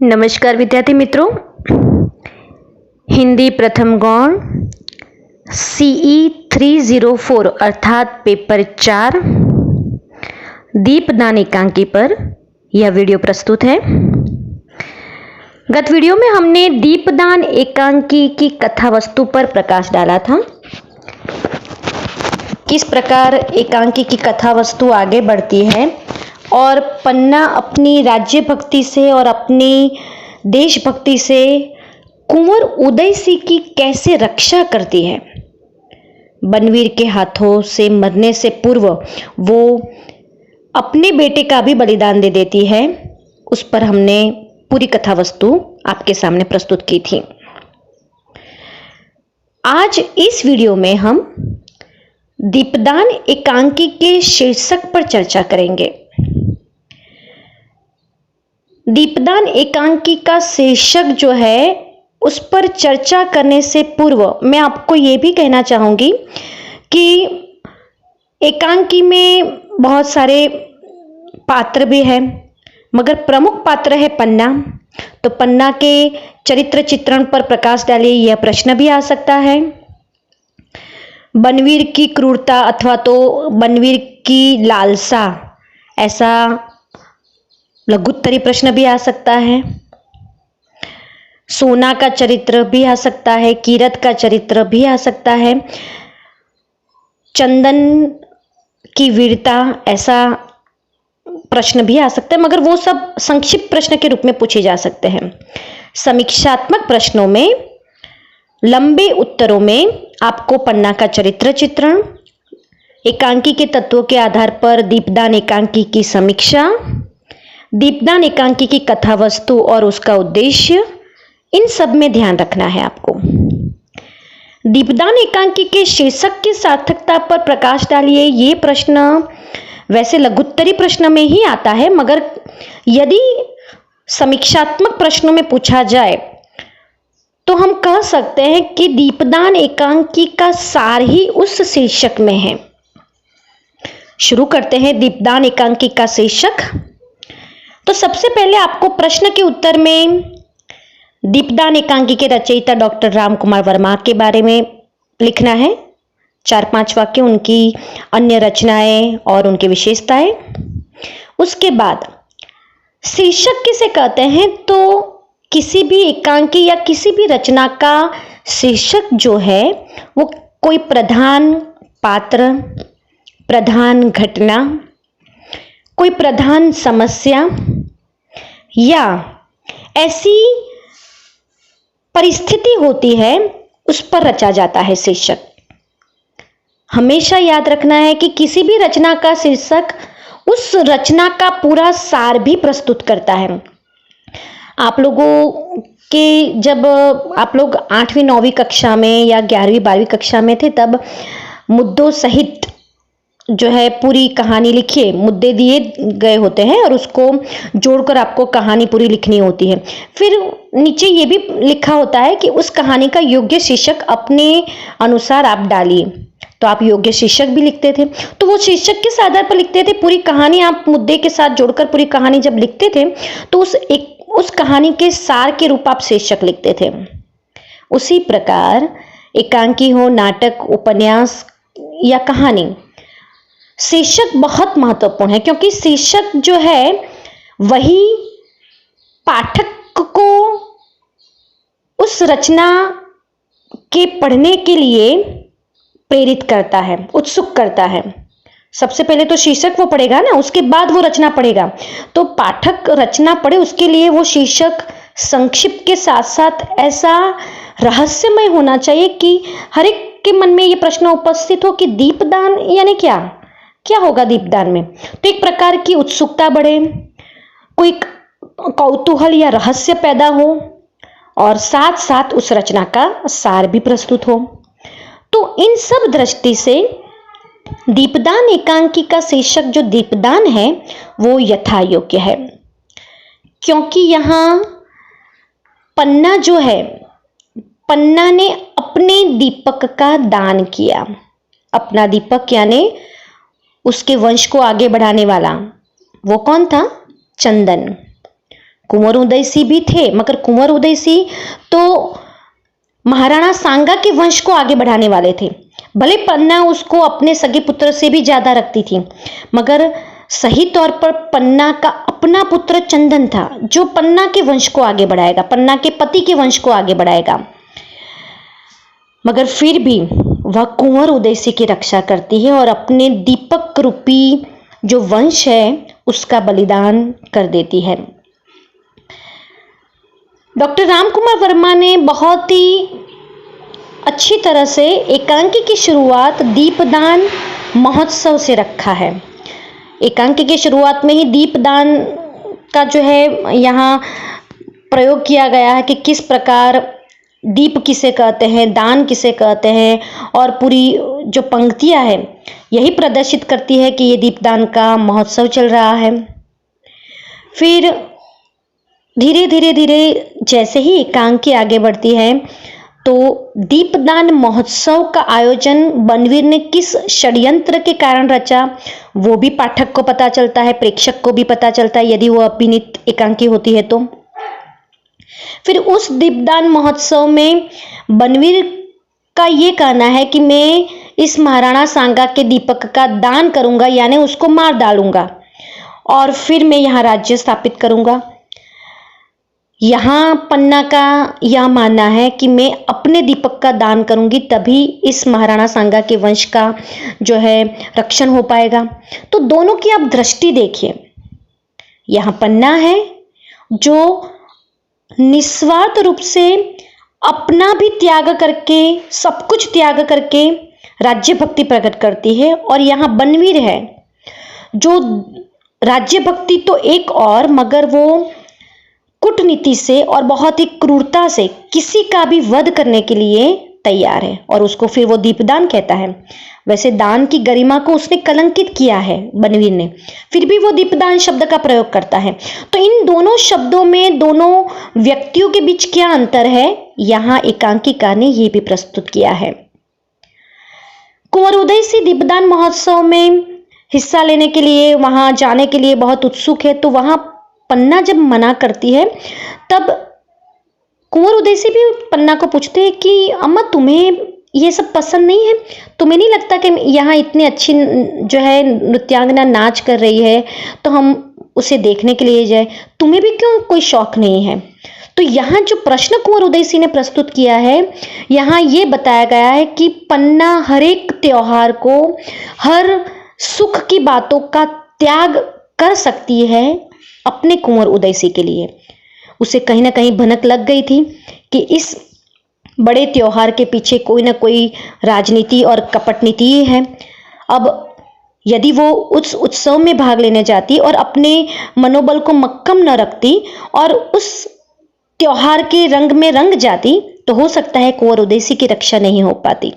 नमस्कार विद्यार्थी मित्रों, हिंदी प्रथम गौण CE 304 अर्थात पेपर 4 दीपदान एकांकी पर यह वीडियो प्रस्तुत है। गत वीडियो में हमने दीपदान एकांकी की कथा वस्तु पर प्रकाश डाला था। किस प्रकार एकांकी की कथा वस्तु आगे बढ़ती है और पन्ना अपनी राज्य भक्ति से और अपनी देशभक्ति से कुंवर उदय सिंह की कैसे रक्षा करती है। बनवीर के हाथों से मरने से पूर्व वो अपने बेटे का भी बलिदान दे देती है। उस पर हमने पूरी कथा वस्तु आपके सामने प्रस्तुत की थी। आज इस वीडियो में हम दीपदान एकांकी के शीर्षक पर चर्चा करेंगे। दीपदान एकांकी का शीर्षक जो है उस पर चर्चा करने से पूर्व मैं आपको ये भी कहना चाहूंगी कि एकांकी में बहुत सारे पात्र भी हैं, मगर प्रमुख पात्र है पन्ना। तो पन्ना के चरित्र चित्रण पर प्रकाश डालिए, यह प्रश्न भी आ सकता है। बनवीर की क्रूरता अथवा तो बनवीर की लालसा, ऐसा लघुत्तरी प्रश्न भी आ सकता है। सोना का चरित्र भी आ सकता है, कीरत का चरित्र भी आ सकता है, चंदन की वीरता, ऐसा प्रश्न भी आ सकता है, मगर वो सब संक्षिप्त प्रश्न के रूप में पूछे जा सकते हैं। समीक्षात्मक प्रश्नों में, लंबे उत्तरों में आपको पन्ना का चरित्र चित्रण, एकांकी के तत्वों के आधार पर दीपदान एकांकी की समीक्षा, दीपदान एकांकी की कथा वस्तु और उसका उद्देश्य, इन सब में ध्यान रखना है आपको। दीपदान एकांकी के शीर्षक की सार्थकता पर प्रकाश डालिए, ये प्रश्न वैसे लघुत्तरी प्रश्न में ही आता है, मगर यदि समीक्षात्मक प्रश्नों में पूछा जाए तो हम कह सकते हैं कि दीपदान एकांकी का सार ही उस शीर्षक में है। शुरू करते हैं दीपदान एकांकी का शीर्षक। तो सबसे पहले आपको प्रश्न के उत्तर में दीपदान एकांकी के रचयिता डॉक्टर राम कुमार वर्मा के बारे में लिखना है। 4-5 वाक्य, उनकी अन्य रचनाएं और उनकी विशेषताएं। उसके बाद शीर्षक किसे कहते हैं, तो किसी भी एकांकी या किसी भी रचना का शीर्षक जो है वो कोई प्रधान पात्र, प्रधान घटना, कोई प्रधान समस्या या ऐसी परिस्थिति होती है उस पर रचा जाता है शीर्षक। हमेशा याद रखना है कि किसी भी रचना का शीर्षक उस रचना का पूरा सार भी प्रस्तुत करता है। आप लोगों के जब आप लोग 8वीं 9वीं कक्षा में या 11वीं 12वीं कक्षा में थे, तब मुद्दों सहित जो है पूरी कहानी लिखिए, मुद्दे दिए गए होते हैं और उसको जोड़कर आपको कहानी पूरी लिखनी होती है। फिर नीचे ये भी लिखा होता है कि उस कहानी का योग्य शीर्षक अपने अनुसार आप डालिए। तो आप योग्य शीर्षक भी लिखते थे, तो वो शीर्षक किस आधार पर लिखते थे, पूरी कहानी आप मुद्दे के साथ जोड़कर पूरी कहानी जब लिखते थे तो उस कहानी के सार के रूप आप शीर्षक लिखते थे। उसी प्रकार एकांकी हो, नाटक, उपन्यास या कहानी, शीर्षक बहुत महत्वपूर्ण है, क्योंकि शीर्षक जो है वही पाठक को उस रचना के पढ़ने के लिए प्रेरित करता है, उत्सुक करता है। सबसे पहले तो शीर्षक वो पढ़ेगा ना, उसके बाद वो रचना पढ़ेगा। तो पाठक रचना पढ़े उसके लिए वो शीर्षक संक्षिप्त के साथ साथ ऐसा रहस्यमय होना चाहिए कि हर एक के मन में ये प्रश्न उपस्थित हो कि दीपदान यानी क्या होगा दीपदान में। तो एक प्रकार की उत्सुकता बढ़े, कोई कौतूहल या रहस्य पैदा हो और साथ साथ उस रचना का सार भी प्रस्तुत हो। तो इन सब दृष्टि से दीपदान एकांकी का शीर्षक जो दीपदान है वो यथा योग्य है, क्योंकि यहाँ पन्ना जो है, पन्ना ने अपने दीपक का दान किया। अपना दीपक यानी उसके वंश को आगे बढ़ाने वाला, वो कौन था? चंदन। कुंवर उदयसिंह भी थे, मगर कुंवर उदयसिंह तो महाराणा सांगा के वंश को आगे बढ़ाने वाले थे। भले पन्ना उसको अपने सगे पुत्र से भी ज्यादा रखती थी, मगर सही तौर पर पन्ना का अपना पुत्र चंदन था जो पन्ना के वंश को आगे बढ़ाएगा, पन्ना के पति के वंश को आगे बढ़ाएगा। मगर फिर भी वह कुंवर उदयसिंह की रक्षा करती है और अपने दीपक रूपी जो वंश है उसका बलिदान कर देती है। डॉक्टर रामकुमार वर्मा ने बहुत ही अच्छी तरह से एकांकी की शुरुआत दीपदान महोत्सव से रखा है। एकांकी की शुरुआत में ही दीपदान का जो है यहाँ प्रयोग किया गया है कि किस प्रकार दीप किसे कहते हैं, दान किसे कहते हैं, और पूरी जो पंक्तियाँ हैं यही प्रदर्शित करती है कि ये दीपदान का महोत्सव चल रहा है। फिर धीरे धीरे धीरे जैसे ही एकांकी आगे बढ़ती है तो दीपदान महोत्सव का आयोजन बनवीर ने किस षड्यंत्र के कारण रचा वो भी पाठक को पता चलता है, प्रेक्षक को भी पता चलता है यदि वो अभिनीत एकांकी होती है तो। फिर उस दीपदान महोत्सव में बनवीर का ये कहना है कि मैं इस महाराणा सांगा के दीपक का दान करूंगा, यानी उसको मार डालूंगा और फिर मैं यहाँ राज्य स्थापित करूंगा। यहाँ पन्ना का यह मानना है कि मैं अपने दीपक का दान करूंगी तभी इस महाराणा सांगा के वंश का जो है रक्षण हो पाएगा। तो दोनों की आप दृष्टि देखिए, यहाँ पन्ना है जो निस्वार्थ रूप से अपना भी त्याग करके, सब कुछ त्याग करके राज्य भक्ति प्रकट करती है, और यहाँ बनवीर है जो राज्य भक्ति तो एक और, मगर वो कूटनीति से और बहुत ही क्रूरता से किसी का भी वध करने के लिए तैयार है, और उसको फिर वो दीपदान कहता है। वैसे दान की गरिमा को उसने कलंकित किया है बनवीर ने, फिर भी वो दीपदान शब्द का प्रयोग करता है। तो इन दोनों शब्दों में दोनों व्यक्तियों के बीच क्या अंतर है, यहाँ एकांकिका ने ये भी प्रस्तुत किया है। कुंवर उदयसिंह दीपदान महोत्सव में हिस्सा लेने के लिए, वहां जाने के लिए बहुत उत्सुक है। तो वहां पन्ना जब मना करती है तब कुंवर उदयसिंह भी पन्ना को पूछते हैं कि अम्मा तुम्हें ये सब पसंद नहीं है, तुम्हें नहीं लगता कि यहाँ इतनी अच्छी जो है नृत्यांगना नाच कर रही है तो हम उसे देखने के लिए जाए, तुम्हें भी क्यों कोई शौक नहीं है। तो यहाँ जो प्रश्न कुंवर उदयसिंह ने प्रस्तुत किया है, यहाँ ये बताया गया है कि पन्ना हर एक त्योहार को, हर सुख की बातों का त्याग कर सकती है अपने कुंवर उदयसिंह के लिए। उसे कहीं ना कहीं भनक लग गई थी कि इस बड़े त्योहार के पीछे कोई ना कोई राजनीति और कपट नीति है। अब यदि वो उस उत्सव में भाग लेने जाती और अपने मनोबल को मक्कम न रखती और उस त्योहार के रंग में रंग जाती तो हो सकता है कुंवर उदयसिंह की रक्षा नहीं हो पाती।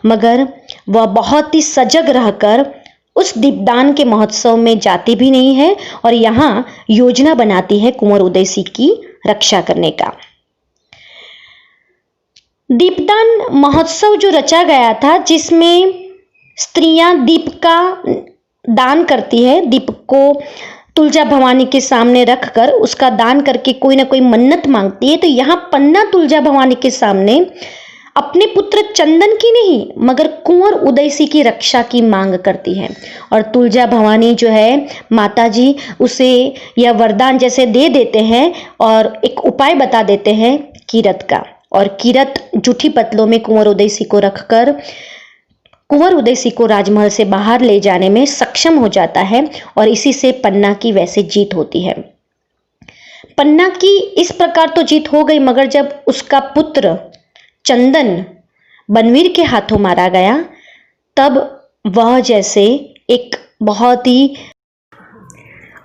मगर वह बहुत ही सजग रहकर उस दीपदान के महोत्सव में जाती भी नहीं है और यहाँ योजना बनाती है कुंवर उदयसिंह की रक्षा करने का। दीपदान महोत्सव जो रचा गया था, जिसमें स्त्रियां दीप का दान करती है, दीप को तुलजा भवानी के सामने रखकर उसका दान करके कोई ना कोई मन्नत मांगती है। तो यहाँ पन्ना तुलजा भवानी के सामने अपने पुत्र चंदन की नहीं मगर कुंवर उदयसिंह की रक्षा की मांग करती है, और तुलजा भवानी जो है माता जी उसे यह वरदान जैसे दे देते हैं और एक उपाय बता देते हैं कीरत का, और कीरत जूठी पतलों में कुंवर उदयसिंह को रखकर कुंवर उदयसिंह को राजमहल से बाहर ले जाने में सक्षम हो जाता है, और इसी से पन्ना की वैसे जीत होती है। पन्ना की इस प्रकार तो जीत हो गई, मगर जब उसका पुत्र चंदन बनवीर के हाथों मारा गया तब वह जैसे एक बहुत ही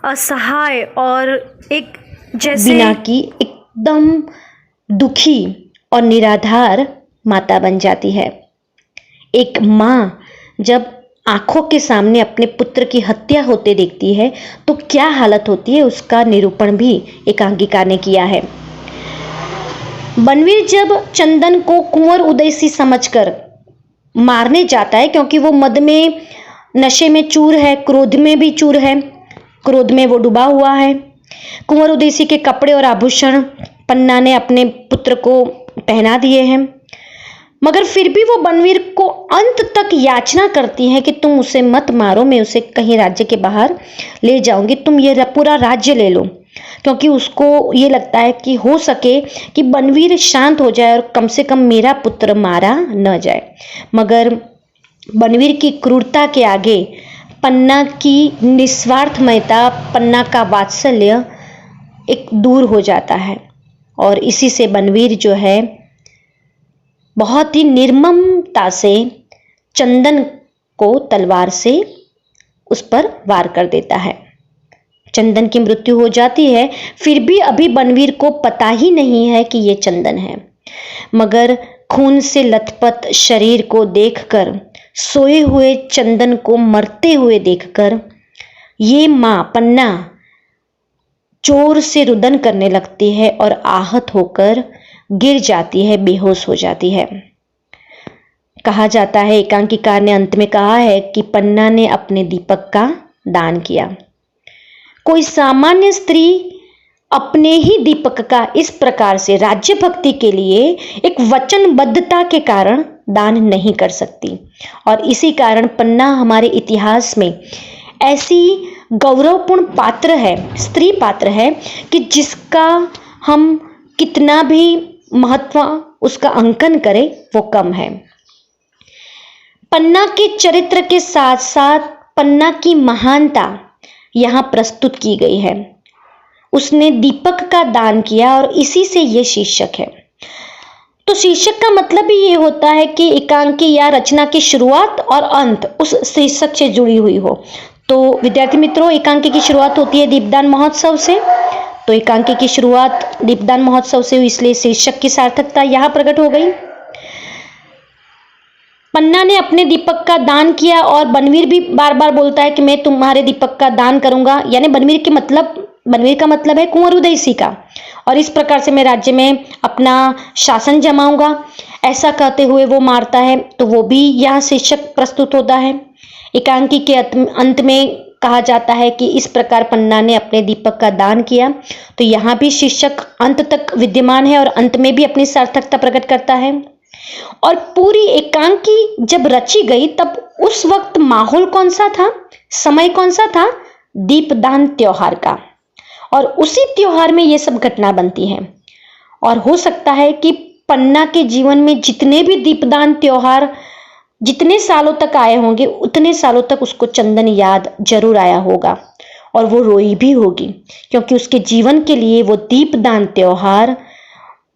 असहाय और एक जैसे बिना की एकदम दुखी और निराधार माता बन जाती है। एक माँ जब आंखों के सामने अपने पुत्र की हत्या होते देखती है तो क्या हालत होती है, उसका निरूपण भी एकांकिका ने किया है। बनवीर जब चंदन को कुंवर उदयसिंह समझकर मारने जाता है, क्योंकि वो मद में, नशे में चूर है, क्रोध में भी चूर है, क्रोध में वो डूबा हुआ है, कुंवर उदेसी के कपड़े और आभूषण पन्ना ने अपने पुत्र को पहना दिए हैं, मगर फिर भी वो बनवीर को अंत तक याचना करती है कि तुम उसे मत मारो, मैं उसे कहीं राज्य के बाहर ले जाऊंगी, तुम ये पूरा राज्य ले लो। क्योंकि उसको ये लगता है कि हो सके कि बनवीर शांत हो जाए और कम से कम मेरा पुत्र मारा न जाए। मगर बनवीर की क्रूरता के आगे पन्ना की निस्वार्थमयता, पन्ना का वात्सल्य एक दूर हो जाता है और इसी से बनवीर जो है बहुत ही निर्ममता से चंदन को तलवार से उस पर वार कर देता है। चंदन की मृत्यु हो जाती है, फिर भी अभी बनवीर को पता ही नहीं है कि ये चंदन है। मगर खून से लथपथ शरीर को देखकर, सोए हुए चंदन को मरते हुए देखकर ये मां पन्ना जोर से रुदन करने लगती है और आहत होकर गिर जाती है, बेहोश हो जाती है। कहा जाता है, एकांकिकार ने अंत में कहा है कि पन्ना ने अपने दीपक का दान किया। कोई सामान्य स्त्री अपने ही दीपक का इस प्रकार से राज्य भक्ति के लिए एक वचनबद्धता के कारण दान नहीं कर सकती, और इसी कारण पन्ना हमारे इतिहास में ऐसी गौरवपूर्ण पात्र है, स्त्री पात्र है कि जिसका हम कितना भी महत्व उसका अंकन करें वो कम है। पन्ना के चरित्र के साथ साथ पन्ना की महानता यहाँ प्रस्तुत की गई है। उसने दीपक का दान किया और इसी से ये शीर्षक है। तो शीर्षक का मतलब ही ये होता है कि एकांकी या रचना की शुरुआत और अंत उस शीर्षक से जुड़ी हुई हो। तो विद्यार्थी मित्रों, एकांकी की शुरुआत होती है दीपदान महोत्सव से। तो एकांकी की शुरुआत दीपदान महोत्सव से हुई, इसलिए शीर्षक की सार्थकता यहाँ प्रकट हो गई। पन्ना ने अपने दीपक का दान किया और बनवीर भी बार बार बोलता है कि मैं तुम्हारे दीपक का दान करूंगा, यानी बनवीर का मतलब है कुंवर उदयसी का, और इस प्रकार से मैं राज्य में अपना शासन जमाऊंगा, ऐसा कहते हुए वो मारता है। तो वो भी यहाँ शीर्षक प्रस्तुत होता है। एकांकी के अंत में कहा जाता है कि इस प्रकार पन्ना ने अपने दीपक का दान किया। तो यहाँ भी शीर्षक अंत तक विद्यमान है और अंत में भी अपनी सार्थकता प्रकट करता है। और पूरी एकांकी जब रची गई तब उस वक्त माहौल कौन सा था, समय कौन सा था? दीपदान त्योहार का, और उसी त्योहार में ये सब घटना बनती है। और हो सकता है कि पन्ना के जीवन में जितने भी दीपदान त्योहार जितने सालों तक आए होंगे, उतने सालों तक उसको चंदन याद जरूर आया होगा और वो रोई भी होगी, क्योंकि उसके जीवन के लिए वो दीपदान त्योहार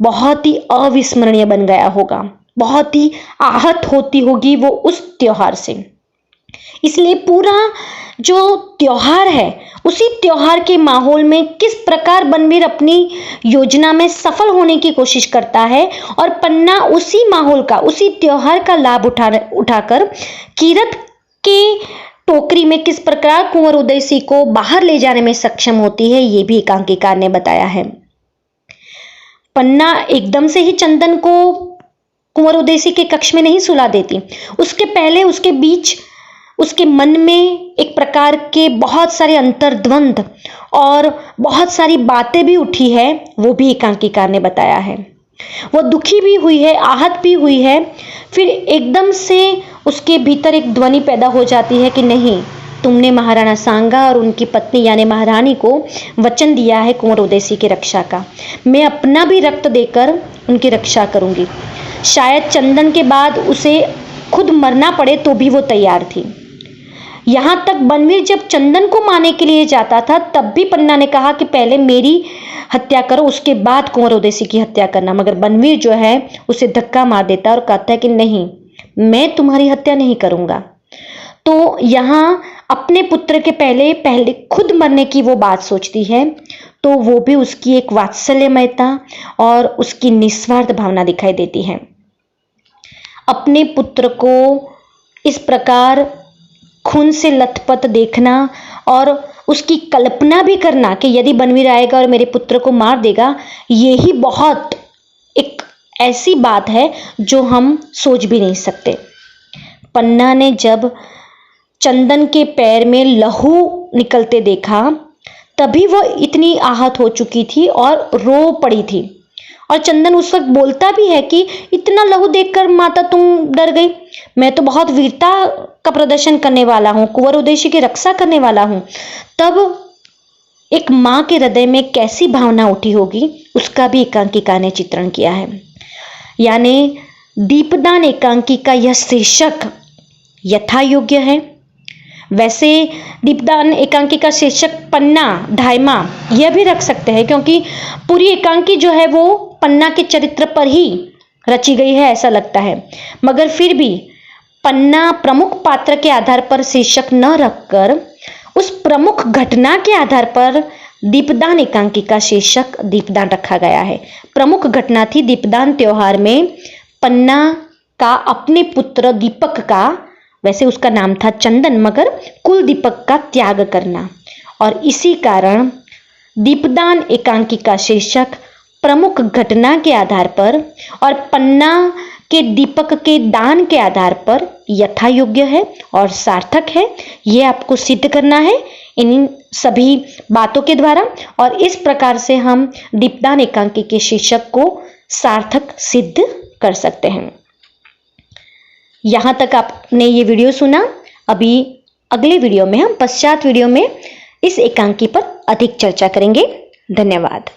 बहुत ही अविस्मरणीय बन गया होगा, बहुत ही आहत होती होगी वो उस त्योहार से। इसलिए पूरा जो त्योहार है, उसी त्योहार के माहौल में किस प्रकार बनवीर अपनी योजना में सफल होने की कोशिश करता है और पन्ना उसी माहौल का, उसी त्योहार का लाभ उठाकर कीरत के टोकरी में किस प्रकार कुंवर उदयसी को बाहर ले जाने में सक्षम होती है, ये भी एकांकीकार ने बताया है। पन्ना एकदम से ही चंदन को कुंवर उदयसी के कक्ष में नहीं सुला देती। उसके पहले उसके बीच उसके मन में एक प्रकार के बहुत सारे अंतर्द्वंद और बहुत सारी बातें भी उठी है, वो भी एकांकीकार ने बताया है। वो दुखी भी हुई है, आहत भी हुई है। फिर एकदम से उसके भीतर एक ध्वनि पैदा हो जाती है कि नहीं, तुमने महाराणा सांगा और उनकी पत्नी यानी महारानी को वचन दिया है कुंवर उदयसी की रक्षा का, मैं अपना भी रक्त देकर उनकी रक्षा करूंगी। शायद चंदन के बाद उसे खुद मरना पड़े तो भी वो तैयार थी। यहाँ तक बनवीर जब चंदन को मारने के लिए जाता था तब भी पन्ना ने कहा कि पहले मेरी हत्या करो, उसके बाद कुंवर उदयसी की हत्या करना। मगर बनवीर जो है उसे धक्का मार देता है और कहता है कि नहीं, मैं तुम्हारी हत्या नहीं करूंगा। तो यहाँ अपने पुत्र के पहले खुद मरने की वो बात सोचती है, तो वो भी उसकी एक वात्सल्यमयता और उसकी निस्वार्थ भावना दिखाई देती है। अपने पुत्र को इस प्रकार खून से लथपथ देखना और उसकी कल्पना भी करना कि यदि बनवीर आएगा और मेरे पुत्र को मार देगा, ये ही बहुत एक ऐसी बात है जो हम सोच भी नहीं सकते। पन्ना ने जब चंदन के पैर में लहू निकलते देखा तभी वह इतनी आहत हो चुकी थी और रो पड़ी थी। और चंदन उस वक्त बोलता भी है कि इतना लहू देखकर माता तुम डर गई, मैं तो बहुत वीरता का प्रदर्शन करने वाला हूँ, कुंवर उदयशी की रक्षा करने वाला हूँ। तब एक माँ के हृदय में कैसी भावना उठी होगी, उसका भी एकांकिका ने चित्रण किया है। यानी दीपदान एकांकिका यह शीर्षक यथा योग्य है। वैसे दीपदान एकांकिका शीर्षक पन्ना धायमा यह भी रख सकते हैं, क्योंकि पूरी एकांकी जो है वो पन्ना के चरित्र पर ही रची गई है ऐसा लगता है। मगर फिर भी पन्ना प्रमुख पात्र के आधार पर शीर्षक न रखकर उस प्रमुख घटना के आधार पर दीपदान एकांकिका शीर्षक दीपदान रखा गया है। प्रमुख घटना थी दीपदान त्योहार में पन्ना का अपने पुत्र दीपक का, वैसे उसका नाम था चंदन मगर कुल दीपक का त्याग करना, और इसी कारण दीपदान एकांकिका शीर्षक प्रमुख घटना के आधार पर और पन्ना के दीपक के दान के आधार पर यथा योग्य है और सार्थक है। ये आपको सिद्ध करना है इन सभी बातों के द्वारा, और इस प्रकार से हम दीपदान एकांकी के शीर्षक को सार्थक सिद्ध कर सकते हैं। यहाँ तक आपने ये वीडियो सुना। अभी अगले वीडियो में हम पश्चात वीडियो में इस एकांकी पर अधिक चर्चा करेंगे। धन्यवाद।